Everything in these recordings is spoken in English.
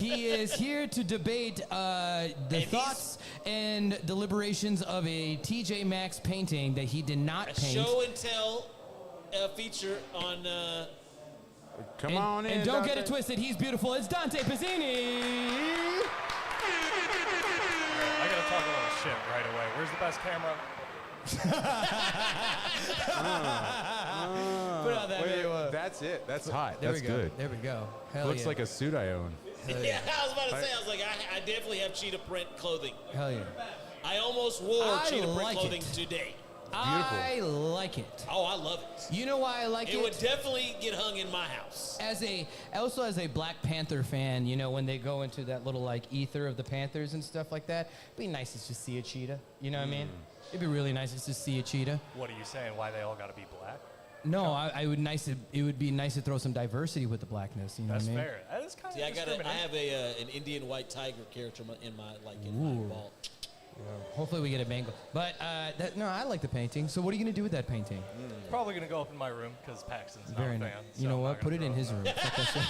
He is here to debate the thoughts and deliberations of a TJ Maxx painting that he did not paint. Show and tell feature on... Come on in, and don't Dante. get it twisted, he's beautiful. It's Dante Pizzini. I gotta talk a little shit right away. Where's the best camera? Put out that video. That's it. That's hot. There That's we go. good. There we go. Hell Looks yeah. like a suit I own. Yeah, I was about to say, I was like, I definitely have cheetah print clothing. Hell yeah. I almost wore cheetah print like clothing it. today. I like it. Oh, I love it. You know why I like it? It would definitely get hung in my house. As a Black Panther fan, you know, when they go into that little like ether of the Panthers and stuff like that, it'd be nice to just see a cheetah. You know what I mean? It'd be really nice to just see a cheetah. What are you saying? Why they all gotta be black? No, it would be nice to throw some diversity with the blackness. You know That's what I mean? fair. That is kind of I have an Indian white tiger character in my vault. Hopefully we get a Bengal. But no, I like the painting. So what are you gonna do with that painting? Probably gonna go up in my room because Paxton's not Very a nice. fan. You so know I'm what? not Put gonna it in throw his room. Fuck that shit.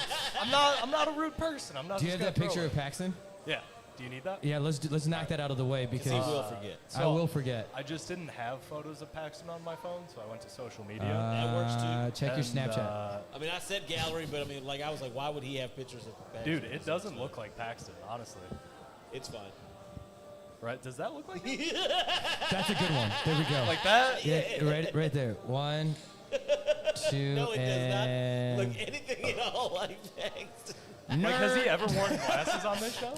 I'm not a rude person. I'm not. Do you have just that gonna picture throw of Paxton? it. Yeah. Do you need that? Yeah, let's knock that out of the way because He will forget. I will forget. I just didn't have photos of Paxton on my phone, so I went to social media. That works too. Check your And, Snapchat. I mean, I said gallery, but I mean, like, I was like, why would he have pictures of Paxton? Dude, it doesn't look like Paxton, honestly. It's fine. Right? Does that look like him? That's a good one. There we go. Like that? Yeah, right there. 1, 2, No, it and does not look anything at all like Paxton. nerd. Like, has he ever worn glasses on this show?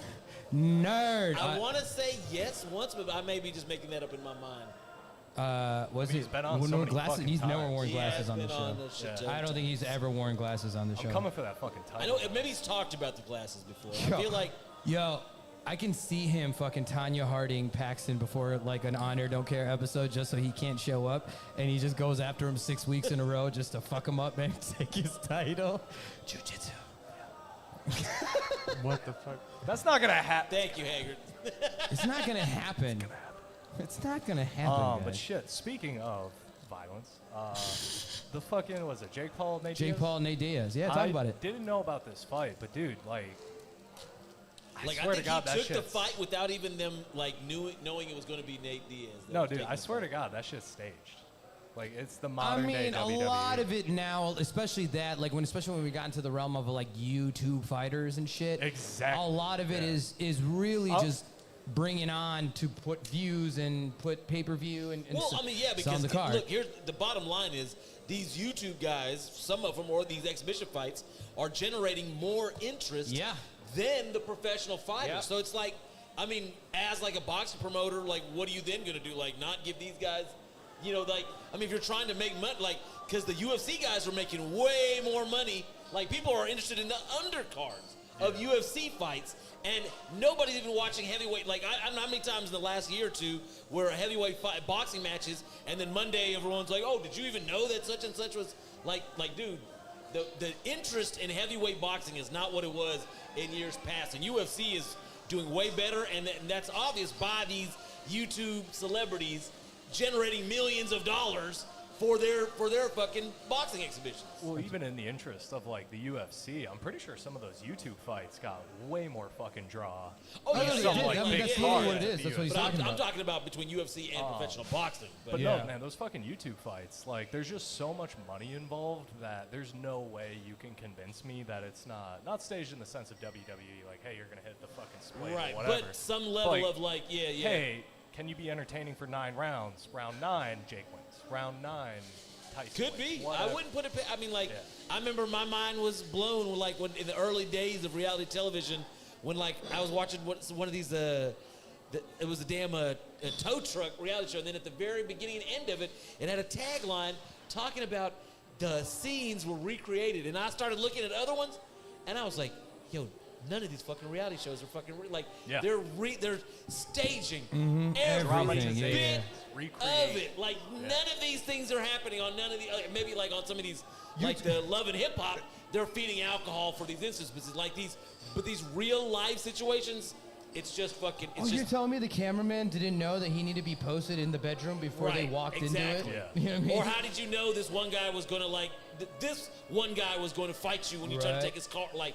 Nerd. I want to say yes once, but I may be just making that up in my mind. Was He's been on so many glasses? fucking He's never times. worn He glasses has on the been show. on the shit I don't think he's ever worn glasses on the show. I'm coming for that fucking title. I know, maybe he's talked about the glasses before. Yo. I feel like Yo, I can see him fucking Tanya Harding Paxton before like an On Air Don't Care episode just so he can't show up, and he just goes after him 6 weeks in a row just to fuck him up and take his title. Jiu-jitsu. What the fuck? That's not gonna happen. thank you, Haggard. It's not gonna happen. It's not gonna happen. But guys. shit, speaking of violence, the fucking, was it Jake Paul, Nate Jake Diaz? Paul, Nate Diaz. Yeah, talk about it. Didn't know about this fight, but dude, like, I Like, I swear think to God, he that took the shit's... fight without even them like knowing it was going to be Nate Diaz. that No, was dude, taking I the swear to fight. God, that shit's staged. Like, it's the I modern day mean, a WWE. lot of it now, especially that, like especially when we got into the realm of like YouTube fighters and shit. Exactly. A lot of it is really just bringing on to put views and put pay-per-view and Well, so- I mean, yeah, sell because the card. look, here's the bottom line is these YouTube guys, some of them, or these exhibition fights, are generating more interest than the professional fighters. Yeah. So it's like, I mean, as like a boxing promoter, like, what are you then going to do? Like, not give these guys, you know, like, I mean, if you're trying to make money, like, because the UFC guys are making way more money. Like, people are interested in the undercards of UFC fights, and nobody's even watching heavyweight. Like, I don't know how many times in the last year or two where a heavyweight boxing matches, and then Monday everyone's like, oh, did you even know that such and such was like dude, the interest in heavyweight boxing is not what it was in years past, and UFC is doing way better, and that's obvious by these YouTube celebrities generating millions of dollars for their fucking boxing exhibitions. Well, even in the interest of like the UFC, I'm pretty sure some of those YouTube fights got way more fucking draw. Oh, than yeah, some, yeah, like, yeah, big that's yeah, really cards what it at is. the That's what he's UFC. But talking I'm about. talking about between UFC and professional boxing. But Yeah. no, man, those fucking YouTube fights, like, there's just so much money involved that there's no way you can convince me that it's not staged in the sense of WWE, like, hey, you're gonna hit the fucking split right, or whatever. but some level Like, of like, yeah. Hey, can you be entertaining for 9 rounds? Round 9, Jake wins. Round 9, Tyson Could wins. be. Whatever. I wouldn't put it. I mean, like, Yeah. I remember my mind was blown like when in the early days of reality television, when like I was watching one of these. It was a damn a tow truck reality show, and then at the very beginning and end of it, it had a tagline talking about the scenes were recreated, and I started looking at other ones, and I was like, yo. None of these fucking reality shows are fucking they're staging every Everything, yeah, bit yeah. of it. Like none of these things are happening on none of the maybe like on some of these like the Love and Hip Hop, they're feeding alcohol for these instances like these, but these real life situations, it's just fucking. It's You're just telling me the cameraman didn't know that he needed to be posted in the bedroom before they walked exactly. into it? Yeah. You know what I mean? Or how did you know this one guy was going to like this one guy was going to fight you when you tried to Right. take his car? Like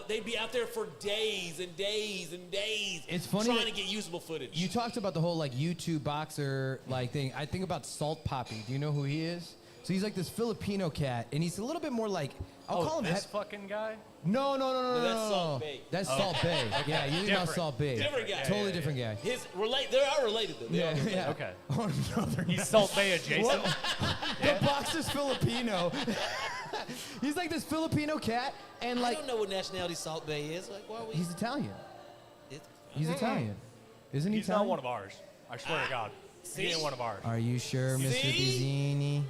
they'd be out there for days and days and days. It's funny trying that to get usable footage. You talked about the whole like YouTube boxer like thing. I think about Salt Poppy. Do you know who he is? So he's like this Filipino cat, and he's a little bit more like I'll call him this fucking guy. No. That's Salt Bae. That's Salt Bae. Yeah, you think about Salt Bae. Different guy. Totally different guy. They are related though. They are related. Yeah. Okay. Oh, no, He's Salt Bae adjacent. The boxer's Filipino. He's like this Filipino cat, and I like don't know what nationality Salt Bae is. Like, why are we? he's Italian. It's- He's Italian. Isn't he He's Italian? not one of ours. I swear to God. See? He ain't one of ours. Are you sure, Mr. See? Pizzini?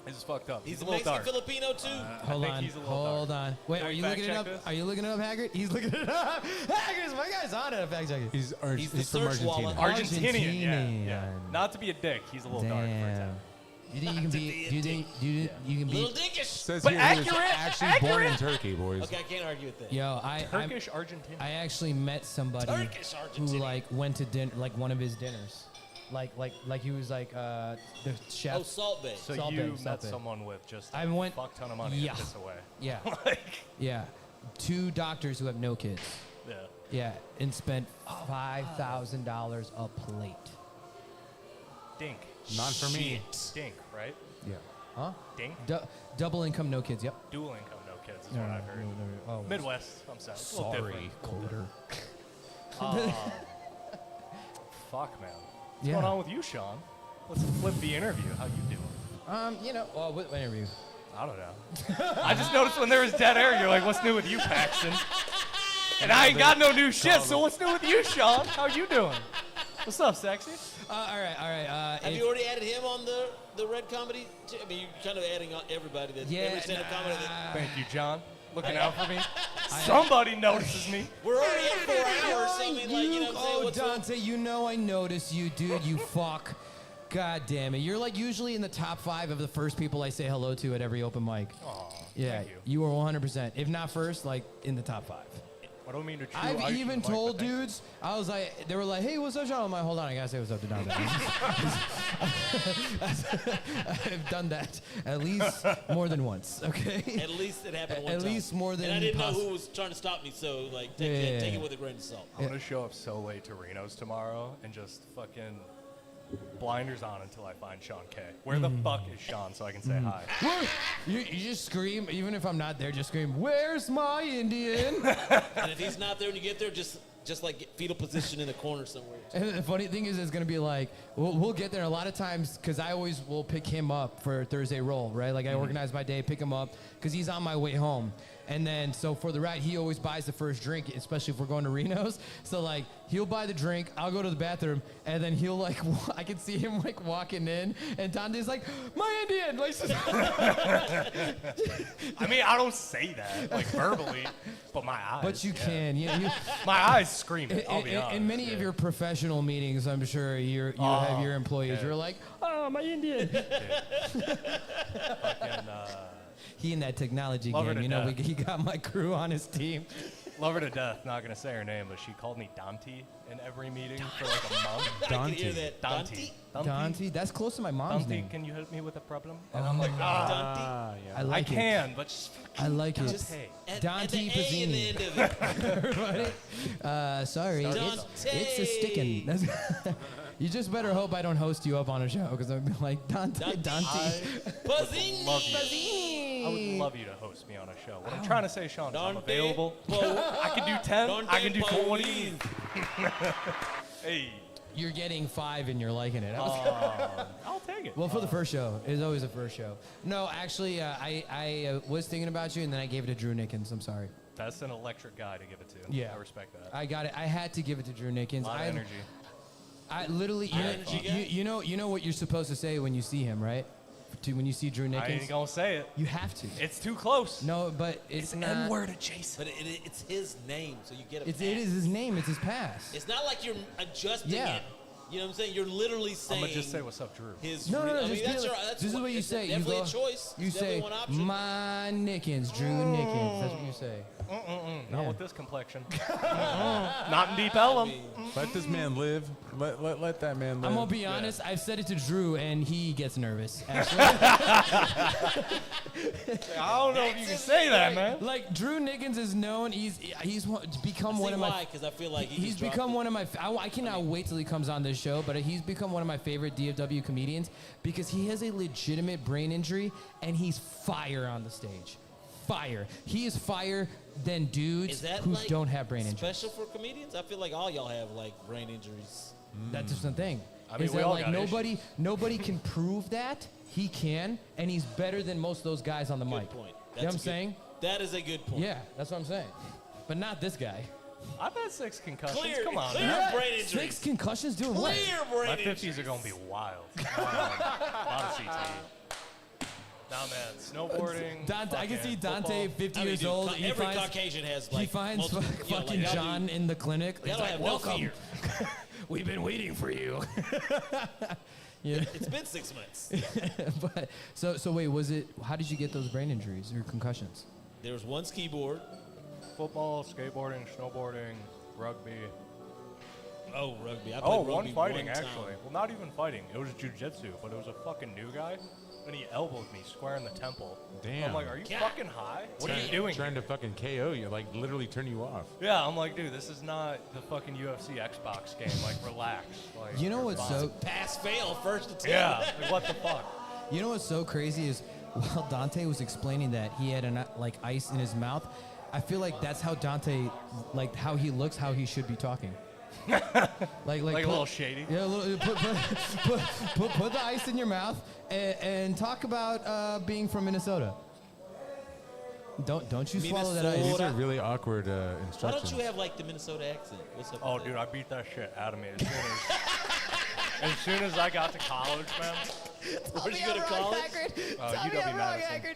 This is fucked up. He's a a little Mexican dark. Filipino too. Hold think on. he's a little Hold dark. on. Wait, Can are we you fact looking it check up? this? Are you looking it up, Haggard? He's looking it up. Haggard, my guy's on it. A fact checking. He's He's the from search wallet. Argentina. Argentinian, yeah. Argentinian. Not to be a dick, he's a little dark for Damn. Italian. You think you can be? Do you think you can Little be? dickish. Says But here he was accurate, actually born in Turkey, boys. Okay, I can't argue with that. Yo, Turkish Argentinian. I actually met somebody Turkish who Argentinian. like went to dinner, like one of his dinners, like he was like the chef. Oh, Salt Bae. So Salt you Bae, met Salt Bae. someone with just I a went- fuck ton of money yeah. to piss away. Yeah, Like, yeah. 2 doctors who have no kids. yeah. Yeah, and spent $5,000 a plate. Dink. Not for me. Dink, right? Yeah. Huh? Dink. Double income, no kids. Yep. Dual income, no kids is what I've heard. Oh, Midwest, I'm sorry. It's a little sorry, different. Colder. Fuck, man. What's Yeah. going on with you, Sean? Let's flip the interview. How you doing? Well, what interview? I don't know. I just noticed when there was dead air, you're like, what's new with you, Paxton? And I ain't got no new shit, so what's new with you, Sean? How you doing? What's up, sexy? All right. Have you already added him on the Red Comedy? I mean, you're kind of adding on everybody. Every stand-up comedy. Thank you, John. Looking out for me. Somebody notices me. We're already at 4 hours, so I mean, like, you know what I'm saying? Oh, What's up? Dante, you know I notice you, dude. You fuck. God damn it. You're like usually in the top 5 of the first people I say hello to at every open mic. Aw, Yeah, thank you. are 100%. If not first, like in the top 5. I don't mean to chew. I've ice even in the mic, told but thank you. dudes, I was like, they were like, hey, what's up, Sean? I'm like, hold on, I gotta say what's up to Dante. I've done that at least more than once, okay? At least it happened one At time. least more than And I didn't know poss- who was trying to stop me, so like take, Yeah. take it with a grain of salt. I'm gonna show up so late to Reno's tomorrow and just fucking blinders on until I find Sean K. Where the fuck is Sean so I can say hi? Where- you just scream, even if I'm not there, just scream, where's my Indian? And if he's not there when you get there, just like get fetal position in the corner somewhere. And the funny thing is, it's gonna be like, we'll get there a lot of times, because I always will pick him up for Thursday roll, right? Like I organize my day, pick him up, because he's on my way home. And then, so for the ride, he always buys the first drink, especially if we're going to Reno's. So like, he'll buy the drink, I'll go to the bathroom, and then he'll like, I can see him like walking in, and Dante's like, my Indian! Like, I mean, I don't say that, like verbally, but my eyes. but you yeah. can. You, My eyes scream it, I'll be honest. in many of your professional meetings, I'm sure you have your employees. yeah. You're like, oh, my Indian. Fucking, He in that technology Love her game. to You know, death. he got my crew on his team. love her to death, not gonna say her name, but she called me Dante in every meeting for like a month. I can hear that. Dante. Dante, that's close to my mom's Dante, name. can you help me with a problem? And I'm like, ah, Dante. I I like it. can, but just I like it. just hey. At Dante the A in the Pizzini. end of it. Everybody, sorry, Dante. it's a stickin'. You just better hope I don't host you up on a show, because I'm like, Dante. Pizzini. love you. I would love you to host me on a show. What I'm trying to say, Sean, is I'm Dante available. Po- I can do 10. Dante I can do 20. Pauline. Hey. You're getting 5 and you're liking it. I'll take it. Well, for the first show. It's always a first show. No, actually, I was thinking about you, and then I gave it to Drew Nickens. I'm sorry. That's an electric guy to give it to. Yeah. I respect that. I got it. I had to give it to Drew Nickens. A lot of energy. I literally, you know what you're supposed to say when you see him, right? When you see Drew I Nickens, ain't gonna say it. you have to. It's too close. No, but it's not. N-word adjacent. But it's his name, so you get a It pass. is his name. It's his pass. It's not like you're adjusting Yeah. it You know what I'm saying? You're literally saying. I'm gonna just say what's up, Drew. His No, I just mean, be that's like, your, that's this is what you it's say. You Definitely go, a choice. you It's say, definitely one option. my Nickens, Drew Nickens. That's what you say. Not Yeah. with this complexion. Not in Deep Ellum. Let this man live. Let that man live. I'm gonna be honest. I've said it to Drew, and he gets nervous. Actually, I don't know if you can say that, man. like Drew Nickens is known. He's become one of my. Why? Because I feel like He's become one of my. I cannot wait till he comes on this show. But he's become one of my favorite DFW comedians because he has a legitimate brain injury and he's fire on the stage. Fire. He is fire than dudes who like don't have brain injuries. special for comedians? I feel like all y'all have like brain injuries. That's just the thing. I mean, is we that all like got nobody can prove that. He can, and he's better than most of those guys on the mic. Good point. You know That's what I'm a good- saying? That is a good point. Yeah, that's what I'm saying. But not this guy. I've had 6 concussions. Clear, Come on, clear man. brain injuries. 6 concussions doing what? Clear brain My injuries. 50s are gonna be wild. A lot of CTE. Nah, man. Snowboarding. Dante, I can fucking see Dante, football. 50 I mean, years dude, old. every Caucasian has like he finds multiple, you know, fucking like, y'all John do- in the clinic. Y'all He's don't like, have no welcome. fear. We've been waiting for you. Yeah. It's been 6 months. But so wait, was it? How did you get those brain injuries or concussions? There was one ski board. Football, skateboarding, snowboarding, rugby. Oh, rugby. I played Oh, rugby one fighting time. actually. Well, not even fighting. It was jujitsu, but it was a fucking new guy, and he elbowed me square in the temple. Damn. I'm like, are you God. fucking high? What are you doing? Trying to fucking KO you, like literally turn you off. Yeah, I'm like, dude, this is not the fucking UFC Xbox game. Like, relax. Like, You know you're what's fine. so Pass, fail, first attempt. Yeah, like, what the fuck? You know what's so crazy is while Dante was explaining that he had like ice in his mouth, I feel like that's how Dante, like how he looks, how he should be talking. like a little shady. Yeah, a little, put the ice in your mouth and talk about being from Minnesota. Don't you swallow that ice. These are really awkward Why instructions. don't you have like the Minnesota accent? What's up? Oh, with dude, that? I beat that shit out of me as soon as I got to college, man. Where'd you go to college? UW Madison.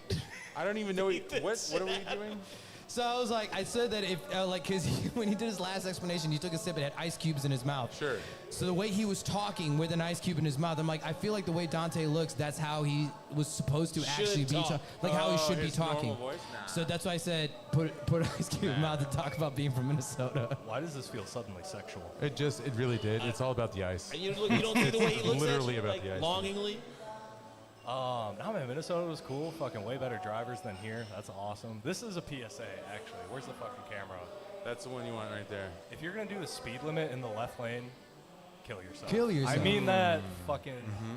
I don't even know what are we doing? So I was like, I said that if, like, because when he did his last explanation, he took a sip and had ice cubes in his mouth. Sure. So the way he was talking with an ice cube in his mouth, I'm like, I feel like the way Dante looks, that's how he was supposed to Should actually be, talk. like how he should be his talking. normal voice? Nah. So that's why I said, put ice cube in his mouth and talk about being from Minnesota. Why does this feel suddenly sexual? It really did. It's all about the ice. And you don't see the way he looks Literally at you, about like, the ice. longingly. No, man, Minnesota was cool. Fucking way better drivers than here. That's awesome. This is a PSA, actually. Where's the fucking camera? That's the one you want right there. If you're gonna do the speed limit in the left lane, kill yourself. Kill yourself. I mean that fucking.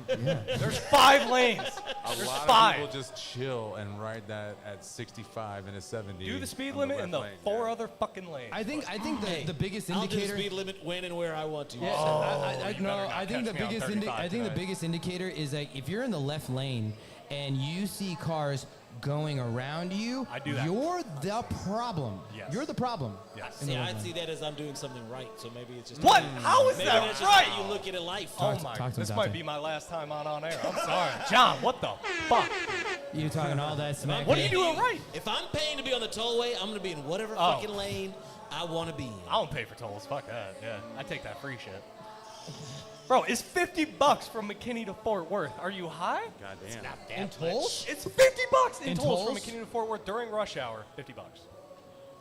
Yeah. There's 5 lanes. A There's lot 5. of people just chill and ride that at 65 and a 70. Do the speed on limit left in the lane, 4 yeah. other fucking lanes. I think the biggest I'll do the indicator. speed limit when and where I want to. Yeah, you no, better not I think the catch me on biggest 35 I think the tonight. biggest indicator is like if you're in the left lane and you see cars going around you, I do that. you're the problem. Yes. You're the problem. Yes. in the See, left I lane. see that as I'm doing something right, so maybe it's just What? How is Maybe that that's just right? how you look at it life. Oh Talk my! to him, This Dante. might be my last time on air. I'm sorry, John. What the fuck? You're talking all that smack. What are you doing right? If I'm paying to be on the tollway, I'm gonna be in whatever Oh. fucking lane I want to be in. I don't pay for tolls. Fuck that. Yeah, I take that free shit. Bro, it's $50 from McKinney to Fort Worth. Are you high? Goddamn. Not that In much. tolls? It's $50 in In tolls from tolls? McKinney to Fort Worth during rush hour. $50.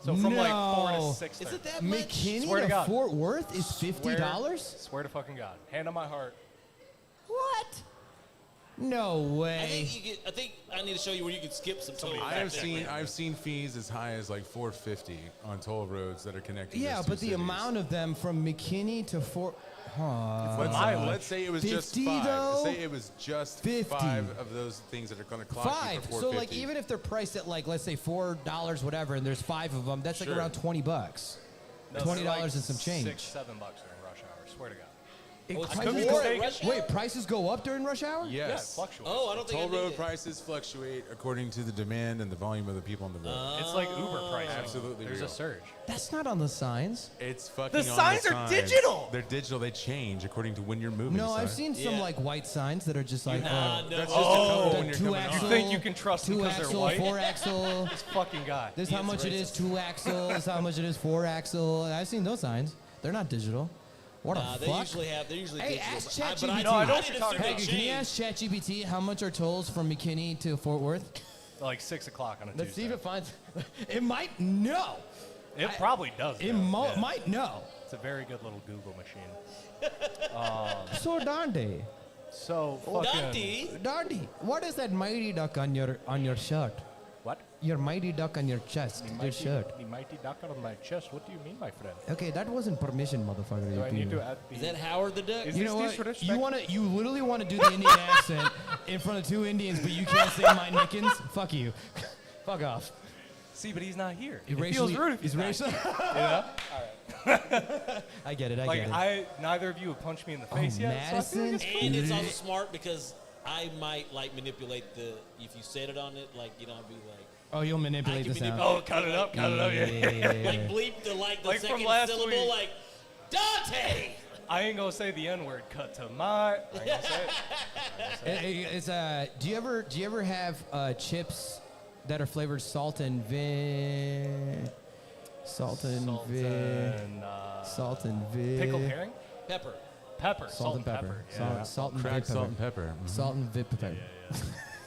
So from like 4 to No. 6. Is it that much? McKinney Swear to to God. Fort Worth is $50? Swear to fucking God. Hand on my heart. What? No way. I think I need to show you where you can skip some toll. I've seen fees as high as like $4.50 on toll roads that are connected. Yeah, those but two the cities. amount of them from McKinney to Fort. Let's say it was just 50 5. though? Say it was just 50. 5 of those things that are going to clock you Five. for $4.50. So like even if they're priced at like let's say $4 whatever, and there's 5 of them, that's like Sure. around $20. No, $20 they're like and some change. $6, $7 during rush hour. Swear to God. Prices could be go- mistaken. Wait, prices go up during rush hour? Yeah, it Yes. fluctuates. Oh, I don't think Toll I knew road that. prices fluctuate according to the demand and the volume of the people on the road. It's like Uber pricing. Absolutely There's real. a surge. That's not on the signs. It's fucking The on signs the are signs. digital! They're digital. They change according to when you're moving. No, I've son. seen some Yeah. like white signs that are just like Nah, no. That's just a couple when you're two coming axle. off. You think you can trust them two 'cause they're axle, white? 4 axle. This fucking guy. This He how is much it is racist. 2 axle. This how much it is 4 axle. I've seen those signs. They're not digital. What Nah, a they fuck? usually have. They're usually Hey, digital. ask But ChatGPT. No, I know I what didn't you're talking assume about. they Can you changed. ask ChatGPT how much are tolls from McKinney to Fort Worth? Like 6 o'clock on a Let's see Tuesday. if it finds. It might know. It probably does. It know, yeah. might know. It's a very good little Google machine. So Dante, So fucking. Dante. what is that mighty duck on your shirt? What? Your mighty duck on your chest, your shirt. The mighty duck on my chest. What do you mean, my friend? Okay, that wasn't permission, motherfucker. Do I need to add the? Is that Howard the Duck? Is You this know what? disrespect? You literally want to do the Indian accent in front of two Indians, but you can't say my Nickens? Fuck you. Fuck off. See, but he's not here. He It feels racially- rude if he's he's not racial. here, you know? I get it. I Like get it. neither of you have punched me in the face yet. So I feel like Madison? it's cool. And it's also smart because I might like manipulate the. If you said it on it, like I'd be like. Oh, you'll manipulate I the can sound. Oh, cut it up, cut it up. Yeah. Like bleep the like the Like from second last syllable, week. like Dante. I ain't gonna say the N word. Cut to my. I ain't gonna say it. It's do you ever have chips that are flavored salt and vin? Salt and vin. Pickled herring. Pepper. Pepper. Salt and pepper. Yeah. Salt and Cracked vin salt and pepper. pepper. Mhm. Salt and vin pepper.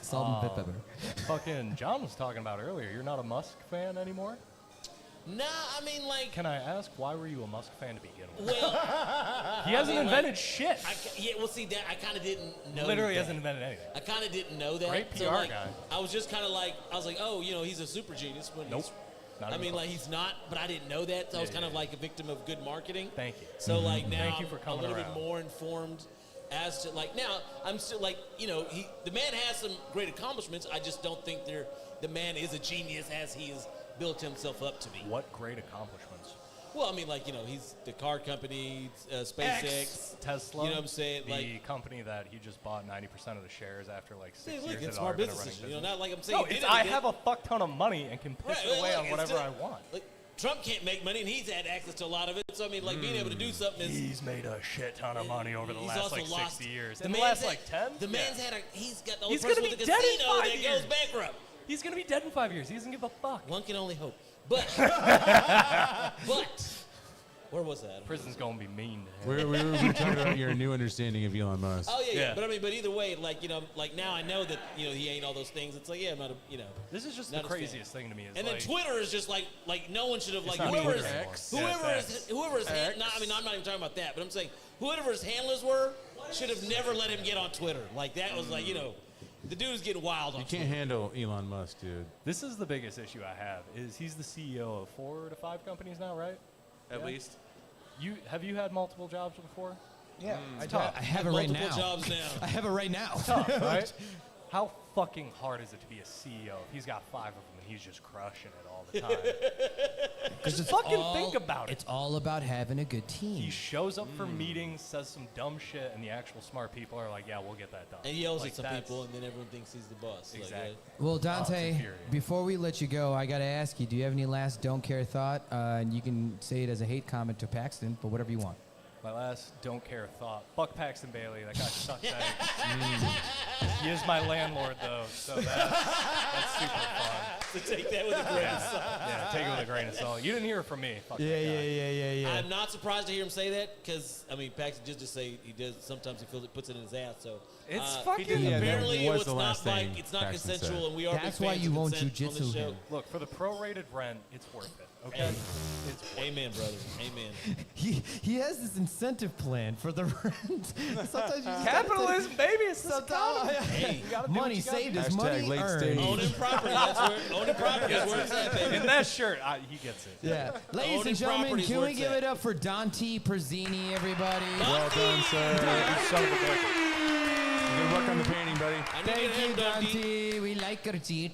Salt and vin pepper. Fucking John was talking about earlier. You're not a Musk fan anymore. Nah, I mean like. Can I ask why were you a Musk fan to begin with? Well, He hasn't I mean, invented shit. yeah. Well, see that I kind of didn't know. Literally that. hasn't invented anything. I kind of didn't know that. Great So, PR like, guy. I was just kind of like, I was like, oh, he's a super genius. When Nope. he's- Not I even mean, close. like he's not, but I didn't know that. So I was Yeah, kind of yeah. like a victim of good marketing. Thank you. So like now Thank you for I'm coming a little around. bit more informed as to like now I'm still like the man has some great accomplishments. I just don't think the man is a genius as he has built himself up to be. What great accomplishments? Well, I mean like he's the car company, SpaceX, Tesla. You know what I'm saying? The Like company that he just bought 90% of the shares after like 6 see, years. look, had it's smart already been a business. running Not like I'm saying No, he did it's, I anything. have a fuck ton of money and can piss Right, it away look, on it's whatever still- I want. Like, Trump can't make money, and he's had access to a lot of it. So I mean, like being able to do something is. He's made a shit ton of money over the He's last also like lost 60 years. The In the man's last had- like 10? The man's Yeah. had he's got the only He's gonna person with be a dead in casino 5 that years. goes bankrupt. He's going to be dead in 5 years. He doesn't give a fuck. One can only hope. But, where was that? Prison's going to be mean to him. We were talking about your new understanding of Elon Musk. Oh yeah. Yeah. But I mean, but either way, like like now I know that he ain't all those things. It's like I'm not a This is just not the a fan. craziest thing to me. Is And then like, Twitter is just like no one should have like not whoever Twitter is anymore. whoever Yeah, is facts. whoever is hand, I mean I'm not even talking about that, but I'm saying whoever his handlers were should have never let him get on Twitter. Like that was like the dude's getting wild on You can't Twitter. handle Elon Musk, dude. This is the biggest issue I have. Is he's the CEO of 4 to 5 companies now, right? At least. Have you had multiple jobs before? Yeah, tough. I have it right Multiple now. jobs now. I have it right now. Tough, right? How fucking hard is it to be a CEO if he's got 5 of them and he's just crushing it all the time? Just fucking think about it. It's all about having a good team. He shows up for meetings, says some dumb shit, and the actual smart people are like, yeah, we'll get that done. And yells Like, at some that's- people, and then everyone thinks he's the boss. Like, Exactly. Well, Dante, infuriating. before we let you go, I got to ask you, do you have any last don't care thought? And you can say it as a hate comment to Paxton, but whatever you want. My last don't care thought. Fuck Paxton Bailey. That guy sucks eggs. He is my landlord, though, so that's super fun. So take that with a grain of salt. Yeah, take it with a grain of salt. You didn't hear it from me. Fuck that guy. yeah. I'm not surprised to hear him say that because I mean, Paxton just say he does. Sometimes he feels it, puts it in his ass. So It's he fucking- did- Yeah, that apparently it was was the not last like thing it's not Paxton consensual, said. and we are That's big why fans you of won't consent on this jujitsu show. him. Look, for the prorated rent, it's worth it. Okay, Amen. it's worth it. Amen, brother. Amen. He has this incentive plan for the rent. Sometimes you just Capitalism, baby. It's the Sometimes Hey, money saved is money late earned. stage. owning property. Owning property is where it's at, baby. In that shirt, he gets it. Yeah. Ladies Owning and gentlemen, property is can where we it's give at. it up for Dante Pizzini, everybody? Well done, sir. You son of a bitch. Good luck on the painting, buddy. I need Thank to get you, him, Donkey. Dante. We like your cheat.